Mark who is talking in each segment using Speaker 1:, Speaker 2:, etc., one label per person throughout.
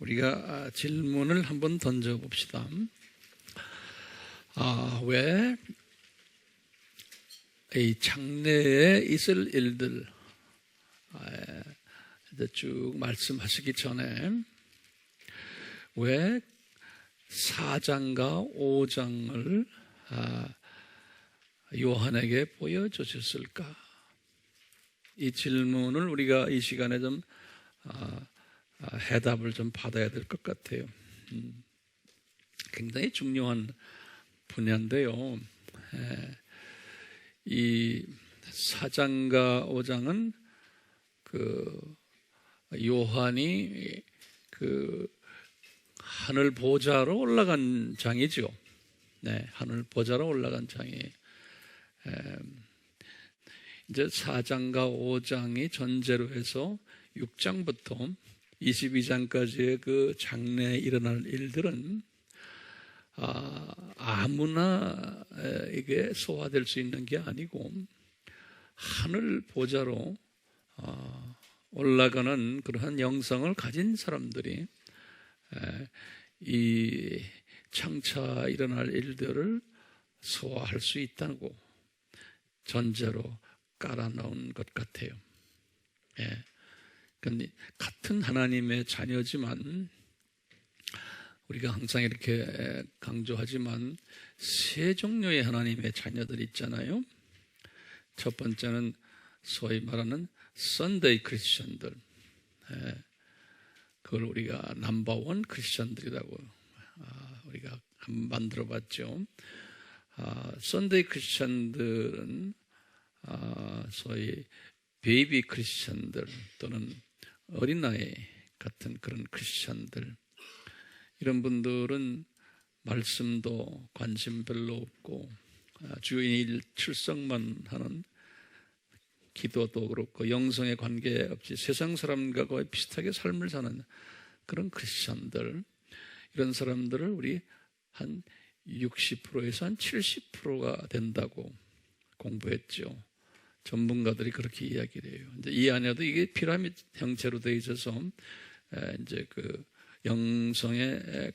Speaker 1: 우리가 질문을 한번 던져봅시다. 왜 이 장래에 있을 일들 쭉 말씀하시기 전에 왜 4장과 5장을 요한에게 보여주셨을까? 이 질문을 우리가 이 시간에 좀 해답을 좀 받아야 될 것 같아요. 굉장히 중요한 분야인데요. 이 4장과 5장은 요한이 하늘 보좌로 올라간 장이죠. 네, 하늘 보좌로 올라간 장이. 이제 4장과 5장이 전제로 해서 6장부터 22장까지의 그 장래에 일어날 일들은 아무나 이게 소화될 수 있는 게 아니고 하늘 보좌로 올라가는 그러한 영성을 가진 사람들이 이 장차 일어날 일들을 소화할 수 있다고 전제로 깔아놓은 것 같아요. 그러니까 같은 하나님의 자녀지만 우리가 항상 이렇게 강조하지만 세 종류의 하나님의 자녀들이 있잖아요. 첫 번째는 소위 말하는 썬데이 크리스천들. 그걸 우리가 넘버원 크리스천들이라고 우리가 한번 만들어 봤죠. 썬데이 크리스천들은 소위 베이비 크리스천들 또는 어린아이 같은 그런 크리스천들, 이런 분들은 말씀도 관심 별로 없고 주일 출석만 하는, 기도도 그렇고 영성에 관계없이 세상 사람과 거의 비슷하게 삶을 사는 그런 크리스천들, 이런 사람들을 우리 한 60%에서 한 70%가 된다고 공부했죠. 전문가들이 그렇게 이야기를 해요. 이제 이 안에도 이게 피라미드 형태로 되어 있어서 이제 영성의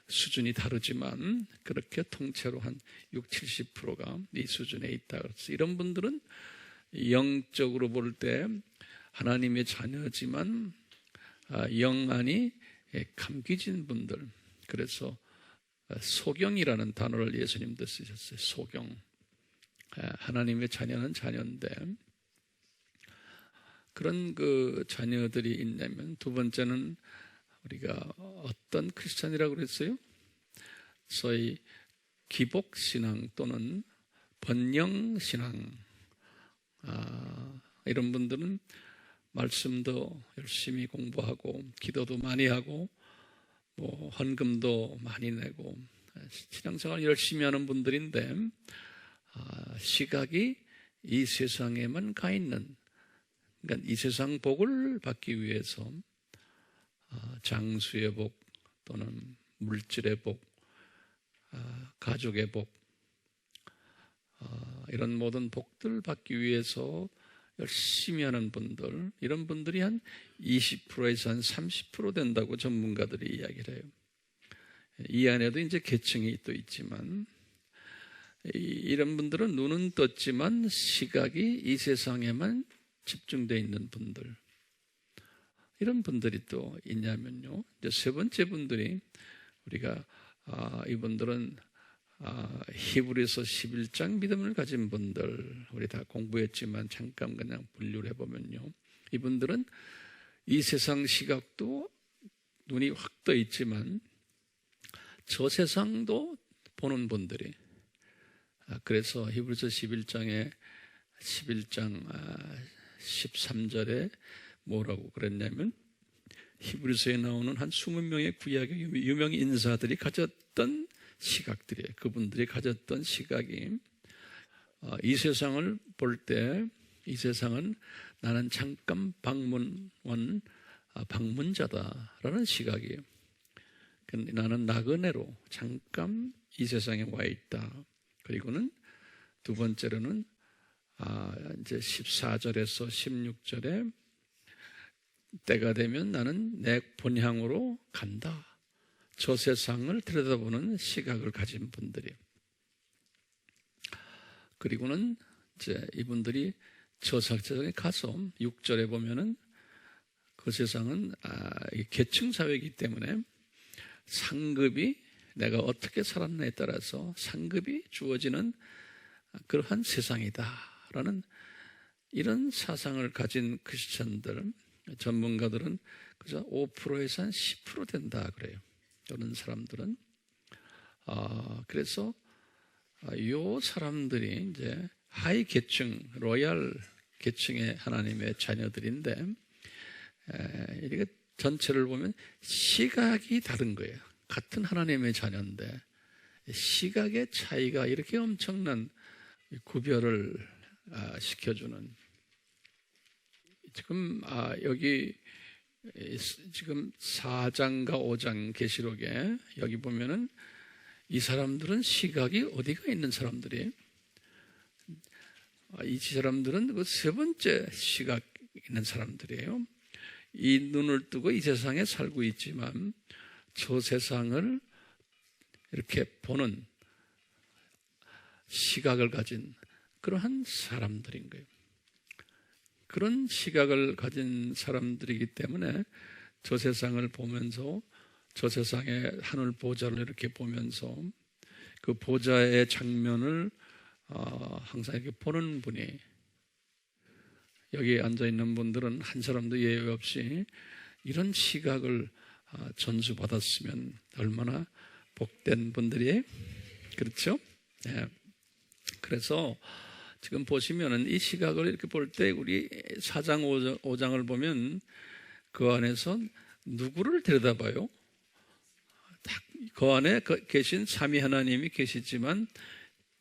Speaker 1: 수준이 다르지만 그렇게 통째로 한 60, 70%가 이 수준에 있다. 그래서 이런 분들은 영적으로 볼 때 하나님의 자녀지만 영안이 감기진 분들. 그래서 소경이라는 단어를 예수님도 쓰셨어요. 소경. 하나님의 자녀는 자녀인데 그런 자녀들이 있냐면, 두 번째는 우리가 어떤 크리스찬이라고 그랬어요? 소위 기복신앙 또는 번영신앙. 이런 분들은 말씀도 열심히 공부하고 기도도 많이 하고 헌금도 많이 내고 신앙생활 열심히 하는 분들인데 시각이 이 세상에만 가 있는, 그러니까 이 세상 복을 받기 위해서 장수의 복 또는 물질의 복, 가족의 복, 이런 모든 복들 받기 위해서 열심히 하는 분들, 이런 분들이 한 20%에서 한 30% 된다고 전문가들이 이야기를 해요. 이 안에도 이제 계층이 또 있지만, 이런 분들은 눈은 떴지만 시각이 이 세상에만 집중되어 있는 분들, 이런 분들이 또 있냐면요, 이제 세 번째 분들이 우리가 이분들은 히브리서 11장 믿음을 가진 분들, 우리 다 공부했지만 잠깐 그냥 분류를 해보면요, 이분들은 이 세상 시각도 눈이 확 떠 있지만 저 세상도 보는 분들이, 그래서 히브리서 11장 13절에 뭐라고 그랬냐면, 히브리서에 나오는 한 20명의 구약의 유명 인사들이 가졌던 시각들이에요. 그분들이 가졌던 시각이 이 세상을 볼 때, 이 세상은 나는 잠깐 방문자다라는 시각이에요. 나는 나그네로 잠깐 이 세상에 와 있다. 그리고는 두 번째로는 이제 14절에서 16절에 때가 되면 나는 내 본향으로 간다. 저 세상을 들여다보는 시각을 가진 분들이. 그리고는 이제 이분들이 저 세상에 가서 6절에 보면은 그 세상은 계층 사회이기 때문에 상급이 내가 어떻게 살았느냐에 따라서 상급이 주어지는 그러한 세상이다라는 이런 사상을 가진 크리스천들, 전문가들은 그저 5%에서 한 10% 된다 그래요. 이런 사람들은. 그래서 요 사람들이 이제 하이 계층, 로얄 계층의 하나님의 자녀들인데, 이게 전체를 보면 시각이 다른 거예요. 같은 하나님의 자녀인데 시각의 차이가 이렇게 엄청난 구별을 시켜주는. 지금 여기 지금 4장과 5장 계시록에 여기 보면은 이 사람들은 시각이 어디가 있는 사람들이에요? 이 사람들은 그 세 번째 시각 있는 사람들이에요. 이 눈을 뜨고 이 세상에 살고 있지만 저 세상을 이렇게 보는 시각을 가진 그러한 사람들인 거예요. 그런 시각을 가진 사람들이기 때문에 저 세상을 보면서 저 세상의 하늘 보좌를 이렇게 보면서 그 보좌의 장면을 항상 이렇게 보는 분이, 여기 앉아있는 분들은 한 사람도 예외 없이 이런 시각을 전수받았으면 얼마나 복된 분들이에요? 그렇죠? 네. 그래서 지금 보시면은 이 시각을 이렇게 볼 때 우리 4장 5장을 보면 그 안에서 누구를 들여다봐요? 그 안에 계신 삼위 하나님이 계시지만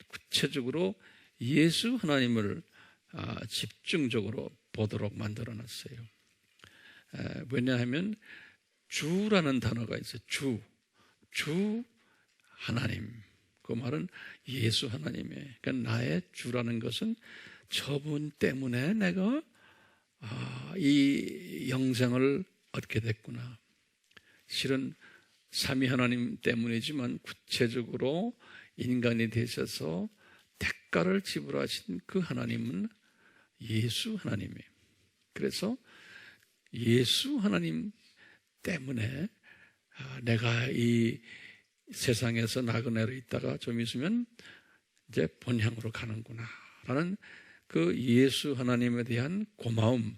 Speaker 1: 구체적으로 예수 하나님을 집중적으로 보도록 만들어놨어요. 왜냐하면 주라는 단어가 있어요. 주 하나님. 그 말은 예수 하나님이에요. 그러니까 나의 주라는 것은 저분 때문에 내가 이 영생을 얻게 됐구나. 실은 삼위 하나님 때문이지만 구체적으로 인간이 되셔서 대가를 지불하신 그 하나님은 예수 하나님이에요. 그래서 예수 하나님 때문에 내가 이 세상에서 나그네로 있다가 좀 있으면 이제 본향으로 가는구나 라는 그 예수 하나님에 대한 고마움,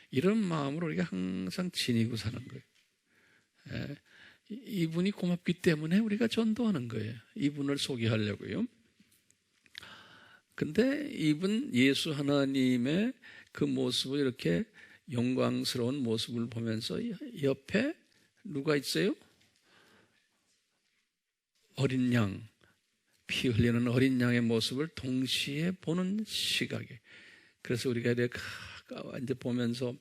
Speaker 1: 이런 마음으로 우리가 항상 지니고 사는 거예요. 이분이 고맙기 때문에 우리가 전도하는 거예요. 이분을 소개하려고요. 근데 이분 예수 하나님의 그 모습을, 이렇게 영광스러운 모습을 보면서 옆에 누가 있어요? 어린 양, 피 흘리는 어린 양의 모습을 동시에 보는 시각에. 그래서 우리가 이제 보면서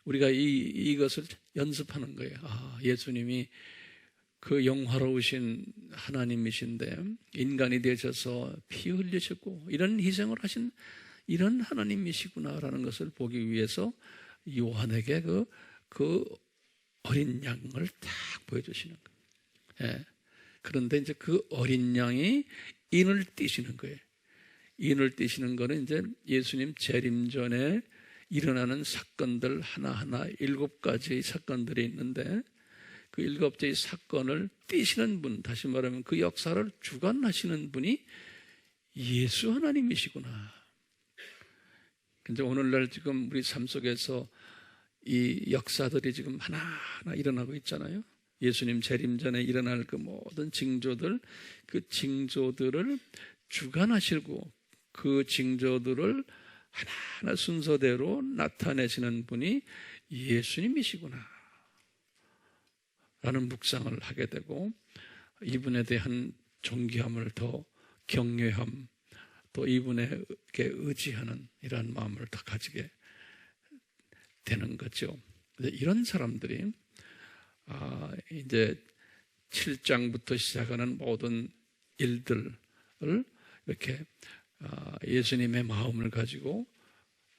Speaker 1: 우리가 이것을 연습하는 거예요. 예수님이 그 영화로우신 하나님이신데 인간이 되셔서 피 흘리셨고 이런 희생을 하신 이런 하나님이시구나라는 것을 보기 위해서 요한에게 그 어린 양을 딱 보여주시는 거예요. 예. 그런데 이제 그 어린 양이 인을 띠시는 거예요. 인을 띠시는 거는 이제 예수님 재림 전에 일어나는 사건들 하나하나 7가지의 사건들이 있는데 그 7개의 사건을 띠시는 분, 다시 말하면 그 역사를 주관하시는 분이 예수 하나님이시구나. 근데 오늘날 지금 우리 삶 속에서 이 역사들이 지금 하나하나 일어나고 있잖아요. 예수님 재림 전에 일어날 그 모든 징조들, 그 징조들을 주관하시고 그 징조들을 하나하나 순서대로 나타내시는 분이 예수님이시구나 라는 묵상을 하게 되고, 이분에 대한 존귀함을 더 경외함, 또 이분에게 의지하는 이러한 마음을 더 가지게 되는 거죠. 이런 사람들이 이제 7장부터 시작하는 모든 일들을 이렇게 예수님의 마음을 가지고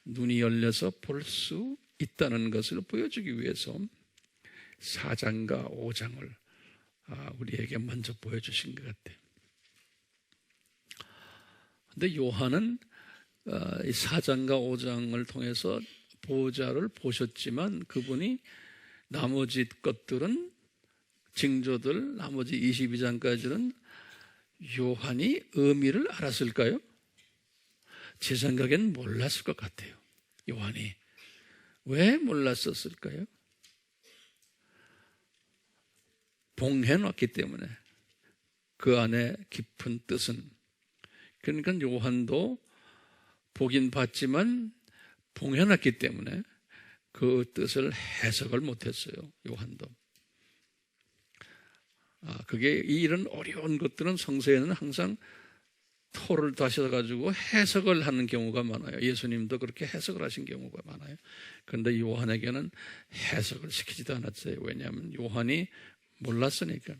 Speaker 1: 눈이 열려서 볼 수 있다는 것을 보여주기 위해서 4장과 5장을 우리에게 먼저 보여주신 것 같아요. 근데 요한은 이 4장과 5장을 통해서 보좌를 보셨지만 그분이 나머지 것들은 징조들 나머지 22장까지는 요한이 의미를 알았을까요? 제 생각엔 몰랐을 것 같아요. 요한이 왜 몰랐었을까요? 봉해놨기 때문에 그 안에 깊은 뜻은, 그러니까 요한도 보긴 봤지만 봉해놨기 때문에 그 뜻을 해석을 못했어요. 요한도. 그게 이런 어려운 것들은 성서에는 항상 토를 다셔가지고 해석을 하는 경우가 많아요. 예수님도 그렇게 해석을 하신 경우가 많아요. 그런데 요한에게는 해석을 시키지도 않았어요. 왜냐하면 요한이 몰랐으니까.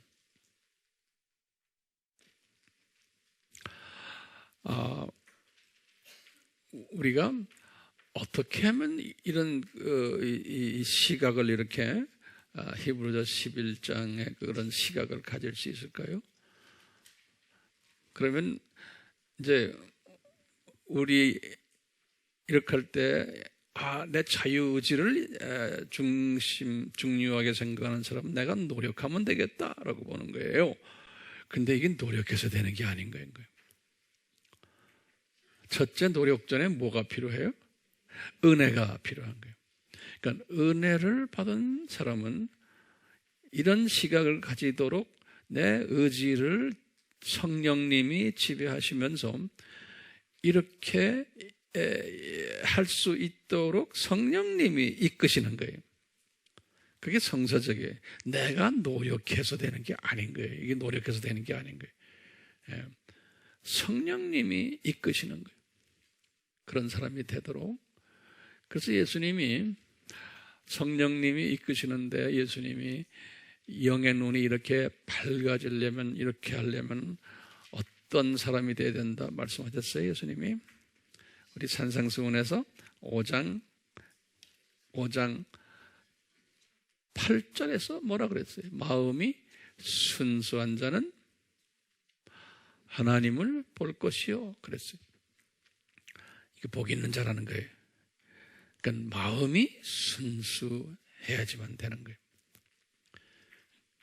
Speaker 1: 우리가 어떻게 하면 이런 이 시각을 이렇게 히브리서 11장의 그런 시각을 가질 수 있을까요? 그러면 이제 우리 이렇게 할 때 내 자유의지를 중요하게 생각하는 사람은 내가 노력하면 되겠다라고 보는 거예요. 근데 이게 노력해서 되는 게 아닌 거예요. 첫째, 노력 전에 뭐가 필요해요? 은혜가 필요한 거예요. 그러니까 은혜를 받은 사람은 이런 시각을 가지도록 내 의지를 성령님이 지배하시면서 이렇게 할 수 있도록 성령님이 이끄시는 거예요. 그게 성서적이에요. 내가 노력해서 되는 게 아닌 거예요. 이게 노력해서 되는 게 아닌 거예요. 성령님이 이끄시는 거예요. 그런 사람이 되도록. 그래서 예수님이 성령님이 이끄시는데 예수님이 영의 눈이 이렇게 밝아지려면, 이렇게 하려면 어떤 사람이 돼야 된다 말씀하셨어요. 예수님이 우리 산상수훈에서 5장 8절에서 뭐라 그랬어요? 마음이 순수한 자는 하나님을 볼 것이요 그랬어요. 이게 복 있는 자라는 거예요. 그러니까 마음이 순수해야지만 되는 거예요.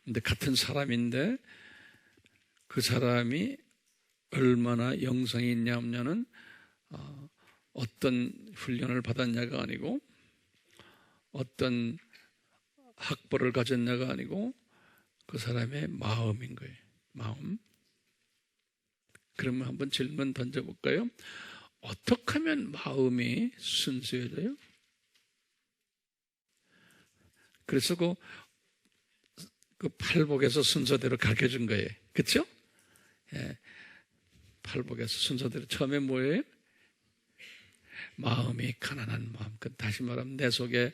Speaker 1: 근데 같은 사람인데 그 사람이 얼마나 영성이 있냐면은 어떤 훈련을 받았냐가 아니고 어떤 학벌을 가졌냐가 아니고 그 사람의 마음인 거예요. 마음. 그러면 한번 질문 던져볼까요? 어떻게 하면 마음이 순수해져요? 그래서 그 팔복에서 순서대로 가르쳐준 거예요. 그렇죠? 예. 팔복에서 순서대로 처음에 뭐예요? 마음이 가난한 마음. 다시 말하면 내 속에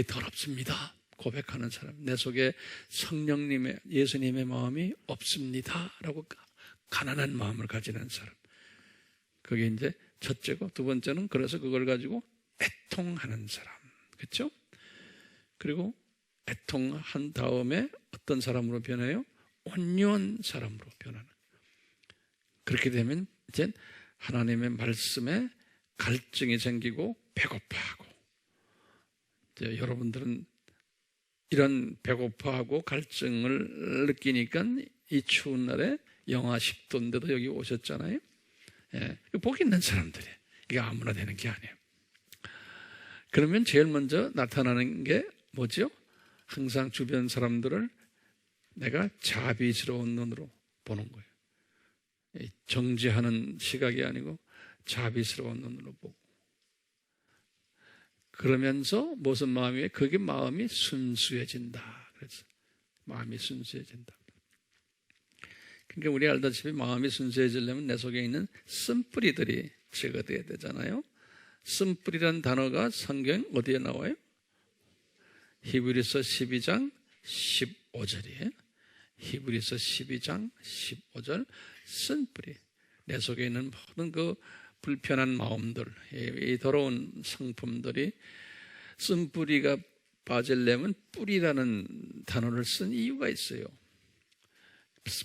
Speaker 1: 더럽습니다. 고백하는 사람. 내 속에 성령님의, 예수님의 마음이 없습니다. 라고 가난한 마음을 가지는 사람. 그게 이제 첫째고, 두 번째는 그래서 그걸 가지고 애통하는 사람. 그렇죠? 그리고 애통한 다음에 어떤 사람으로 변해요? 온유한 사람으로 변하는. 그렇게 되면 이제 하나님의 말씀에 갈증이 생기고 배고파하고, 이제 여러분들은 이런 배고파하고 갈증을 느끼니까 이 추운 날에 영하 10도인데도 여기 오셨잖아요. 예, 복 있는 사람들이에요. 이게 아무나 되는 게 아니에요. 그러면 제일 먼저 나타나는 게 뭐죠? 항상 주변 사람들을 내가 자비스러운 눈으로 보는 거예요. 정죄하는 시각이 아니고 자비스러운 눈으로 보고. 그러면서 무슨 마음이에요? 그게 마음이 순수해진다. 그래서 마음이 순수해진다. 그러니까 우리 알다시피 마음이 순수해지려면 내 속에 있는 쓴뿌리들이 제거돼야 되잖아요. 쓴뿌리라는 단어가 성경 어디에 나와요? 히브리서 12장 15절이에요. 히브리서 12장 15절. 쓴뿌리. 내 속에 있는 모든 그 불편한 마음들, 이 더러운 성품들이 쓴뿌리가 빠지려면 뿌리라는 단어를 쓴 이유가 있어요.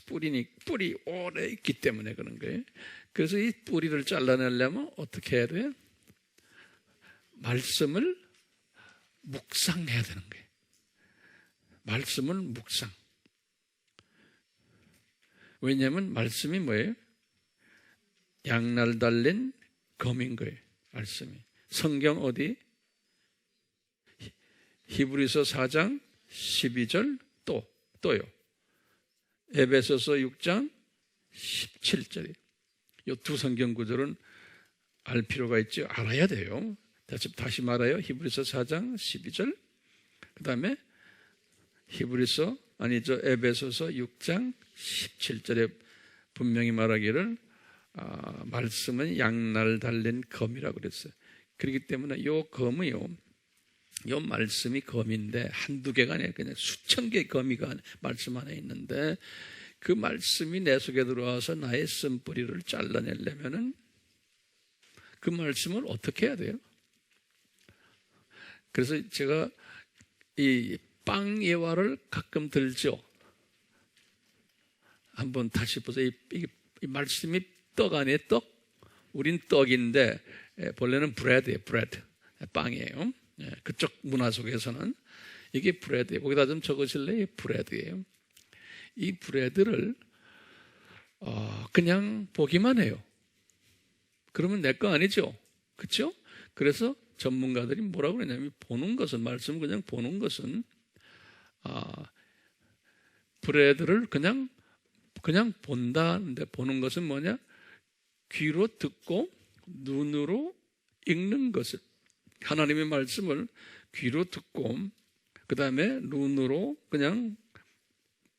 Speaker 1: 뿌리 오래 있기 때문에 그런 거예요. 그래서 이 뿌리를 잘라내려면 어떻게 해야 돼요? 말씀을 묵상해야 되는 거예요. 말씀을 묵상. 왜냐하면 말씀이 뭐예요? 양날 달린 검인 거예요. 말씀이. 성경 어디? 히브리서 4장 12절 또요. 에베소서 6장 17절이에요. 이 두 성경 구절은 알 필요가 있죠. 알아야 돼요. 다시 말해요. 히브리서 4장 12절. 그 다음에 에베소서 6장 17절에 분명히 말하기를 말씀은 양날 달린 검이라고 그랬어요. 그렇기 때문에 이 검이요, 이 말씀이 검인데 한두 개가 아니라 그냥 수천 개의 검이 말씀 안에 있는데 그 말씀이 내 속에 들어와서 나의 쓴뿌리를 잘라내려면은 그 말씀을 어떻게 해야 돼요? 그래서 제가 이 빵 예화를 가끔 들죠. 한번 다시 보세요. 이 말씀이 떡 아니에요? 떡? 우린 떡인데 본래는 브레드예요. 브레드. 빵이에요. 그쪽 문화 속에서는 이게 브레드예요. 거기다 좀 적으실래요? 브레드예요. 이 브레드를 그냥 보기만 해요. 그러면 내 거 아니죠? 그렇죠? 그래서 전문가들이 뭐라고 그러냐면 보는 것은, 말씀을 그냥 보는 것은 브레드를 그냥 본다는데, 보는 것은 뭐냐? 귀로 듣고 눈으로 읽는 것을, 하나님의 말씀을 귀로 듣고 그 다음에 눈으로 그냥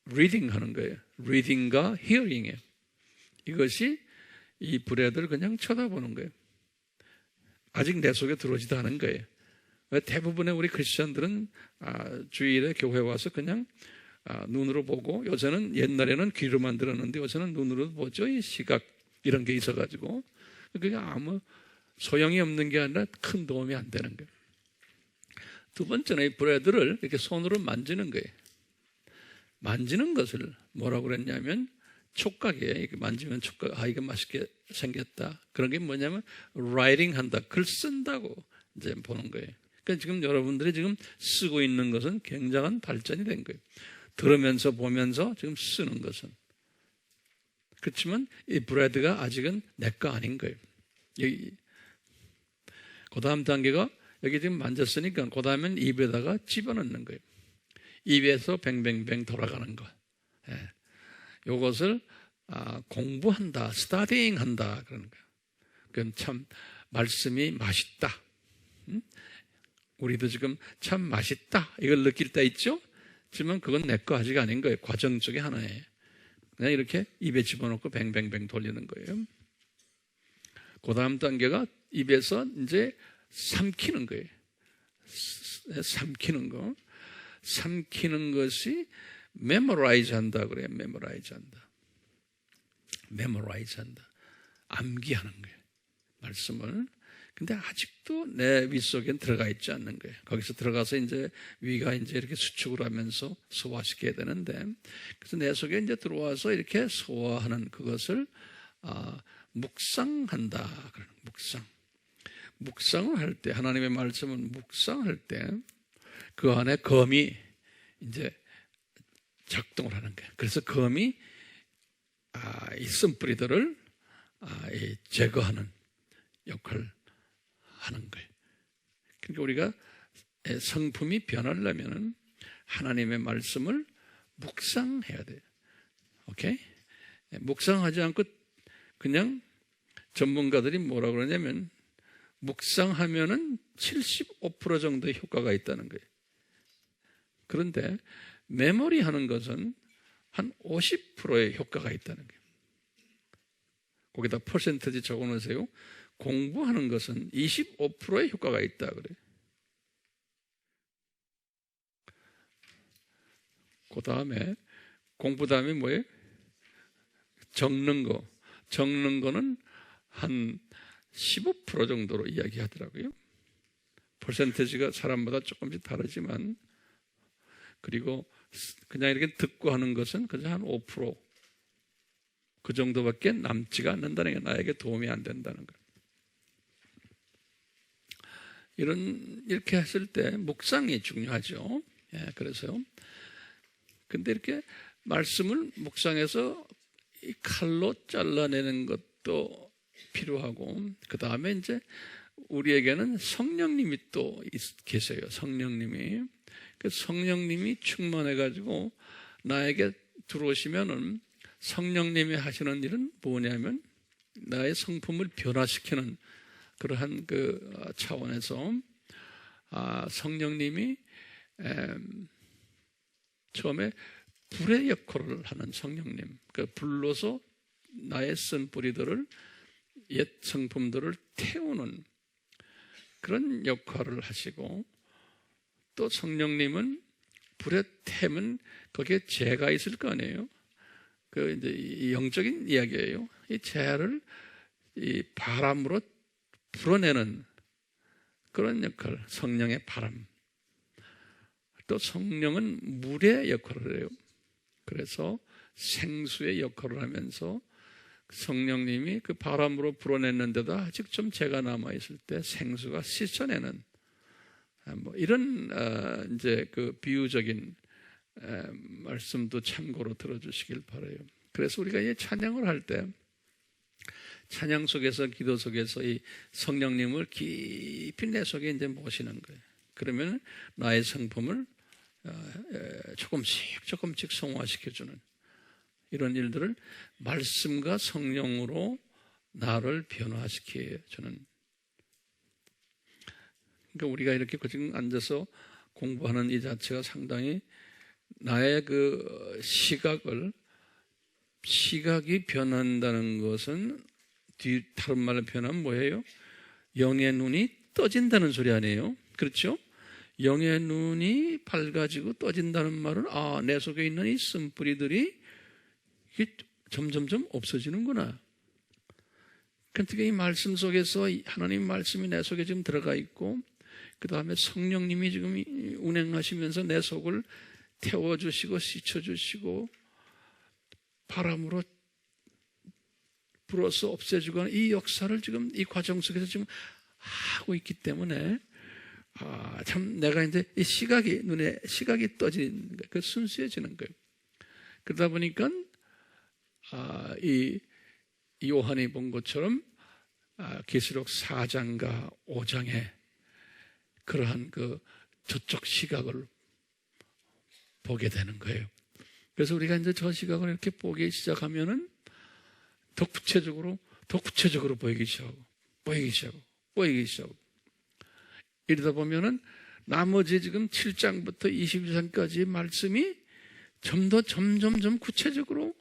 Speaker 1: 리딩 하는 거예요. 리딩과 히어링이에요. 이것이 이 브레드를 그냥 쳐다보는 거예요. 아직 내 속에 들어오지도 않은 거예요. 대부분의 우리 크리스천들은 주일에 교회 와서 그냥 눈으로 보고, 요새는 옛날에는 귀로만 들었는데 요새는 눈으로 보죠. 이 시각 이런 게 있어가지고 그게 아무 소용이 없는 게 아니라 큰 도움이 안 되는 거예요. 두 번째는 이 브레드를 이렇게 손으로 만지는 거예요. 만지는 것을 뭐라고 그랬냐면 촉각이에요. 이렇게 만지면 촉각, 이거 맛있게 생겼다. 그런 게 뭐냐면 라이팅 한다, 글 쓴다고 이제 보는 거예요. 그러니까 지금 여러분들이 지금 쓰고 있는 것은 굉장한 발전이 된 거예요. 들으면서 보면서 지금 쓰는 것은. 그렇지만 이 브레드가 아직은 내 거 아닌 거예요. 그 다음 단계가 여기 지금 만졌으니까 그 다음엔 입에다가 집어넣는 거예요. 입에서 뱅뱅뱅 돌아가는 거. 이것을 공부한다, 스타디잉 한다 그러는 거예요. 그건 참 말씀이 맛있다. 우리도 지금 참 맛있다 이걸 느낄 때 있죠? 하지만 그건 내 거 아직 아닌 거예요. 과정 중에 하나예요. 그냥 이렇게 입에 집어넣고 뱅뱅뱅 돌리는 거예요. 그 다음 단계가 입에서 이제 삼키는 거예요. 삼키는 거. 삼키는 것이 메모라이즈 한다 그래요. 메모라이즈 한다. 메모라이즈 한다. 암기하는 거예요. 말씀을. 근데 아직도 내 위 속엔 들어가 있지 않는 거예요. 거기서 들어가서 이제 위가 이제 이렇게 수축을 하면서 소화시켜야 되는데, 그래서 내 속에 이제 들어와서 이렇게 소화하는 그것을 묵상한다. 그러는 묵상. 묵상을 할 때, 하나님의 말씀을 묵상할 때 그 안에 검이 이제 작동을 하는 거예요. 그래서 검이 이 쓴뿌리들을 제거하는 역할을 하는 거예요. 그러니까 우리가 성품이 변하려면 하나님의 말씀을 묵상해야 돼요. 오케이? 묵상하지 않고 그냥 전문가들이 뭐라 그러냐면 묵상하면은 75% 정도의 효과가 있다는 거예요. 그런데 메모리 하는 것은 한 50%의 효과가 있다는 거예요. 거기다 퍼센트지 적어놓으세요. 공부하는 것은 25%의 효과가 있다 그래요. 그 다음에 공부 다음에 뭐예요? 적는 거. 적는 거는 한 15% 정도로 이야기하더라고요. 퍼센티지가 사람마다 조금씩 다르지만, 그리고 그냥 이렇게 듣고 하는 것은 그저 한 5%, 그 정도밖에 남지가 않는다는 게, 나에게 도움이 안 된다는 거예요. 이렇게 했을 때 묵상이 중요하죠. 예, 그래서요. 근데 이렇게 말씀을 묵상해서 이 칼로 잘라내는 것도 필요하고, 그 다음에 이제 우리에게는 성령님이 또 계세요. 성령님이. 그 성령님이 충만해가지고 나에게 들어오시면은 성령님이 하시는 일은 뭐냐면 나의 성품을 변화시키는 그러한 그 차원에서 성령님이 처음에 불의 역할을 하는 성령님, 그 불로서 나의 쓴 뿌리들을, 옛 성품들을 태우는 그런 역할을 하시고, 또 성령님은 불에 태면 거기에 재가 있을 거 아니에요. 그 이제 이 영적인 이야기예요. 이 재를 이 바람으로 불어내는 그런 역할, 성령의 바람. 또 성령은 물의 역할을 해요. 그래서 생수의 역할을 하면서 성령님이 그 바람으로 불어냈는데도 아직 좀 재가 남아있을 때 생수가 씻어내는, 뭐 이런 이제 그 비유적인 말씀도 참고로 들어주시길 바라요. 그래서 우리가 이 찬양을 할 때 찬양 속에서, 기도 속에서 이 성령님을 깊이 내 속에 이제 모시는 거예요. 그러면 나의 성품을 조금씩 성화시켜주는 이런 일들을 말씀과 성령으로 나를 변화시켜주는. 그러니까 우리가 이렇게 지금 앉아서 공부하는 이 자체가 상당히 나의 그 시각이 변한다는 것은 다른 말로 표현하면 뭐예요? 영의 눈이 떠진다는 소리 아니에요? 그렇죠? 영의 눈이 밝아지고 떠진다는 말은 내 속에 있는 이 쓴뿌리들이 이게 점점점 없어지는구나. 그러니까 이 말씀 속에서 하나님 말씀이 내 속에 지금 들어가 있고, 그 다음에 성령님이 지금 운행하시면서 내 속을 태워주시고 씻어주시고 바람으로 불어서 없애주고 하는 이 역사를 지금 이 과정 속에서 지금 하고 있기 때문에 참 내가 이제 이 눈에 시각이 떠지는 거예요. 그 순수해지는 거예요. 그러다 보니까 이 요한이 본 것처럼 계시록 4장과 5장에 그러한 그 저쪽 시각을 보게 되는 거예요. 그래서 우리가 이제 저 시각을 이렇게 보기 시작하면은 더 구체적으로 보이기 시작하고 이러다 보면은 나머지 지금 7장부터 22장까지 말씀이 점점 구체적으로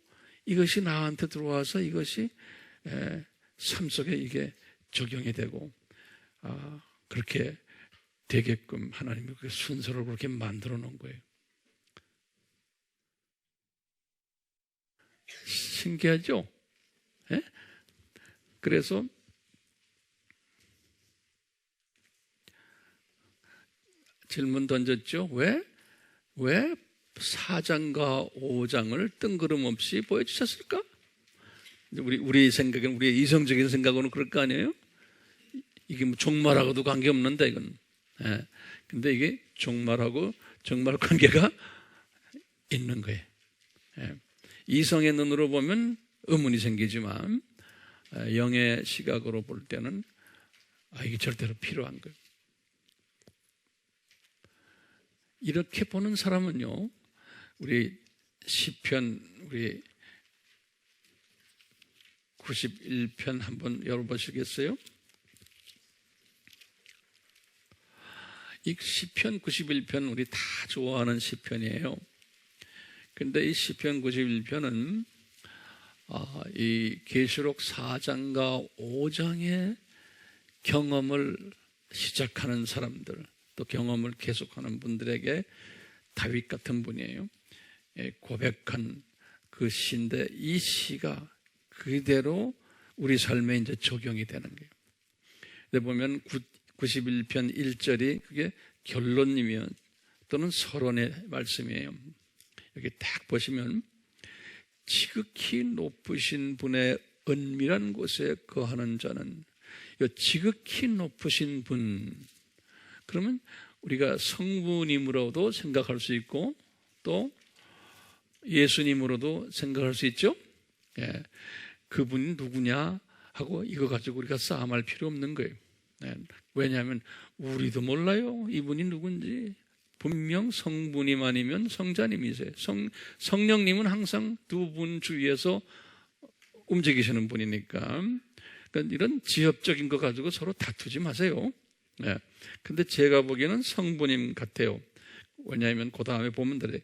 Speaker 1: 이것이 나한테 들어와서 이것이 삶 속에 이게 적용이 되고 그렇게 되게끔 하나님이 그 순서를 그렇게 만들어 놓은 거예요. 신기하죠? 예? 그래서 질문 던졌죠. 왜 4장과 5장을 뜬구름없이 보여주셨을까? 우리 생각은, 우리의 이성적인 생각으로는 그럴 거 아니에요? 이게 뭐 종말하고도 관계없는데 이건. 예. 근데 이게 종말하고 정말 관계가 있는 거예요. 예. 이성의 눈으로 보면 의문이 생기지만 영의 시각으로 볼 때는 이게 절대로 필요한 거예요. 이렇게 보는 사람은요, 우리 시편, 우리 91편 한번 열어보시겠어요? 이 시편 91편 우리 다 좋아하는 시편이에요. 근데 이 시편 91편은 이 계시록 4장과 5장의 경험을 시작하는 사람들, 또 경험을 계속하는 분들에게 다윗 같은 분이에요. 고백한 그 시인데 이 시가 그대로 우리 삶에 이제 적용이 되는 거예요. 근데 보면 91편 1절이 그게 결론이며 또는 서론의 말씀이에요. 여기 딱 보시면 지극히 높으신 분의 은밀한 곳에 거하는 자는, 이 지극히 높으신 분, 그러면 우리가 성부님으로도 생각할 수 있고 또 예수님으로도 생각할 수 있죠. 예, 그분이 누구냐 하고 이거 가지고 우리가 싸움할 필요 없는 거예요. 예, 왜냐하면 우리도 몰라요, 이분이 누군지. 분명 성부님 아니면 성자님이세요. 성령님은 항상 두 분 주위에서 움직이시는 분이니까. 그러니까 이런 지엽적인 거 가지고 서로 다투지 마세요. 네. 근데 제가 보기에는 성부님 같아요. 왜냐하면 그 다음에 보면 돼.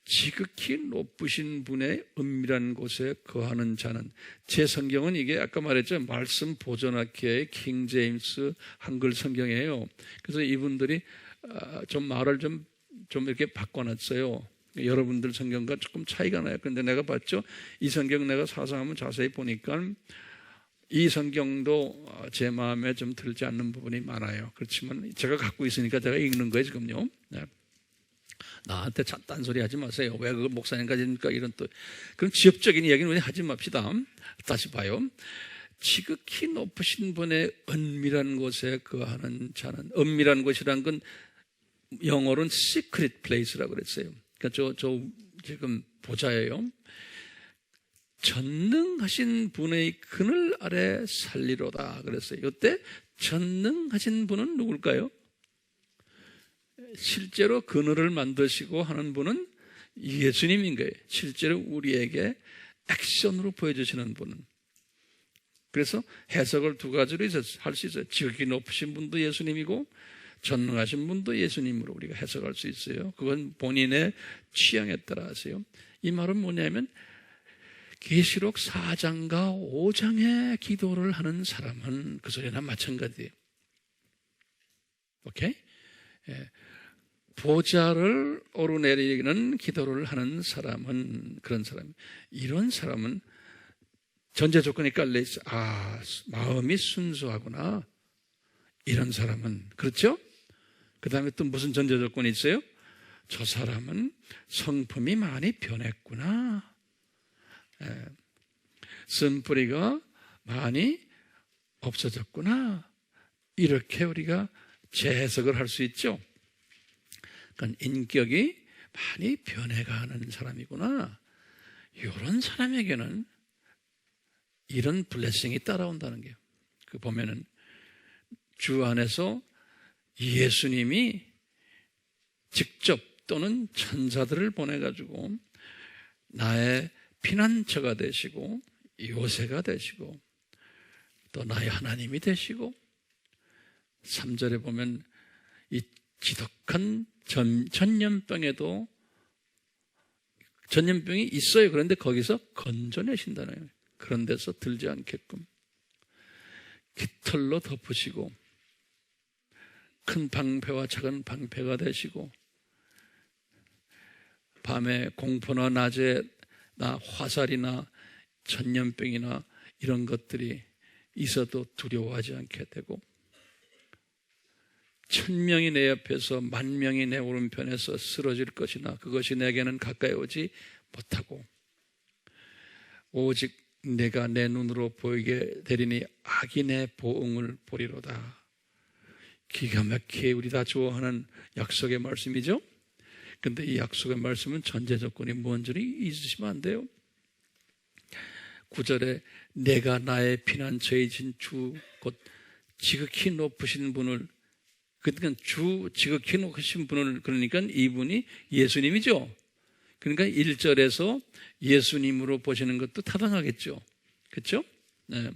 Speaker 1: 지극히 높으신 분의 은밀한 곳에 거하는 자는, 제 성경은 이게 아까 말했죠, 말씀 보존학회의 킹 제임스 한글 성경이에요. 그래서 이분들이 좀 말을 좀 이렇게 바꿔놨어요. 여러분들 성경과 조금 차이가 나요. 그런데 내가 봤죠, 이 성경 내가 사상하면 자세히 보니까 이 성경도 제 마음에 좀 들지 않는 부분이 많아요. 그렇지만 제가 갖고 있으니까 제가 읽는 거예요, 지금요. 네. 나한테 딴소리 하지 마세요. 왜 그걸 목사님까지 합니까? 이런 또. 그럼 지엽적인 이야기는 왜 하지 맙시다. 다시 봐요. 지극히 높으신 분의 은밀한 곳에 거하는 자는, 은밀한 곳이란 건 영어로는 secret place라고 그랬어요. 그러니까 저 지금 보좌예요. 전능하신 분의 그늘 아래 살리로다 그랬어요. 이때 전능하신 분은 누굴까요? 실제로 그늘을 만드시고 하는 분은 예수님인 거예요. 실제로 우리에게 액션으로 보여주시는 분은. 그래서 해석을 두 가지로 할 수 있어요. 지극히 높으신 분도 예수님이고 전능하신 분도 예수님으로 우리가 해석할 수 있어요. 그건 본인의 취향에 따라 하세요. 이 말은 뭐냐면 계시록 4장과 5장의 기도를 하는 사람은 그 소리나 마찬가지예요. 오케이? 예. 보좌를 오르내리는 기도를 하는 사람은, 그런 사람, 이런 사람은 전제 조건이 깔려 있어. 마음이 순수하구나. 이런 사람은, 그렇죠? 그 다음에 또 무슨 전제 조건이 있어요? 저 사람은 성품이 많이 변했구나. 쓴뿌리가 많이 없어졌구나. 이렇게 우리가 재해석을 할 수 있죠. 그러니까 인격이 많이 변해가는 사람이구나. 이런 사람에게는 이런 블레싱이 따라온다는 게요. 그 보면은 주 안에서 예수님이 직접 또는 천사들을 보내가지고 나의 피난처가 되시고 요새가 되시고 또 나의 하나님이 되시고, 3절에 보면 이 지독한 전염병에도 전염병이 있어요. 그런데 거기서 건져내신다는 거예요. 그런 데서 들지 않게끔 깃털로 덮으시고 큰 방패와 작은 방패가 되시고, 밤에 공포나 낮에 화살이나 전염병이나 이런 것들이 있어도 두려워하지 않게 되고, 1000명이 내 옆에서 10,000명이 내 오른편에서 쓰러질 것이나 그것이 내게는 가까이 오지 못하고, 오직 내가 내 눈으로 보이게 되리니 악인의 보응을 보리로다. 기가 막히게 우리 다 좋아하는 약속의 말씀이죠. 그런데 이 약속의 말씀은 전제 조건이 뭔지를 잊으시면 안 돼요. 9절에 내가 나의 피난처이신 주 곧 지극히 높으신 분을, 그러니까 주 지극히 높으신 분을, 그러니까 이분이 예수님이죠. 그러니까 1절에서 예수님으로 보시는 것도 타당하겠죠. 그렇죠? 네.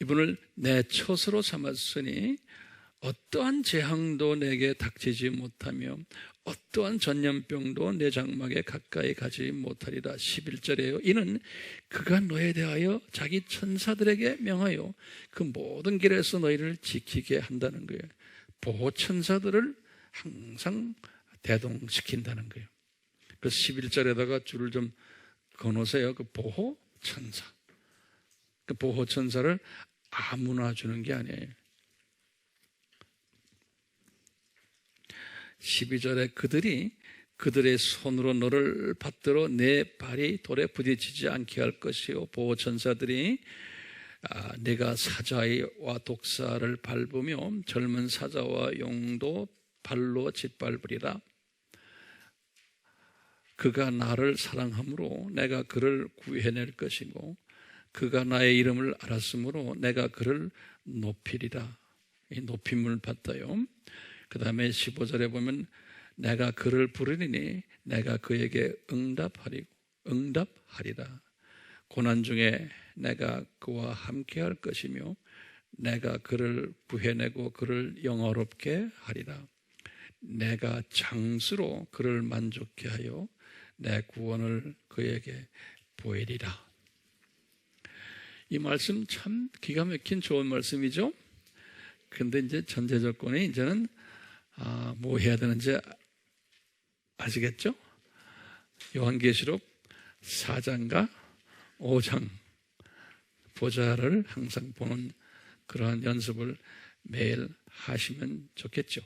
Speaker 1: 이분을 내 처소로 삼았으니 어떠한 재앙도 내게 닥치지 못하며 어떠한 전염병도 내 장막에 가까이 가지 못하리라. 11절에요. 이는 그가 너에 대하여 자기 천사들에게 명하여 그 모든 길에서 너희를 지키게 한다는 거예요. 보호 천사들을 항상 대동시킨다는 거예요. 그래서 11절에다가 줄을 좀 그어놓으세요. 그 보호 천사. 그 보호 천사를 아무나 주는 게 아니에요. 12절에 그들의 손으로 너를 받들어 내 발이 돌에 부딪히지 않게 할 것이요 보호천사들이 내가 사자와 독사를 밟으며 젊은 사자와 용도 발로 짓밟으리라. 그가 나를 사랑함으로 내가 그를 구해낼 것이고 그가 나의 이름을 알았으므로 내가 그를 높이리라. 이 높임을 받아요. 그 다음에 15절에 보면 내가 그를 부르리니 내가 그에게 응답하리라. 고난 중에 내가 그와 함께 할 것이며 내가 그를 구해내고 그를 영화롭게 하리라. 내가 장수로 그를 만족케 하여 내 구원을 그에게 보이리라. 이 말씀 참 기가 막힌 좋은 말씀이죠. 근데 이제 전제 조건이 이제는 뭐 해야 되는지 아시겠죠? 요한계시록 4장과 5장 보좌를 항상 보는 그러한 연습을 매일 하시면 좋겠죠.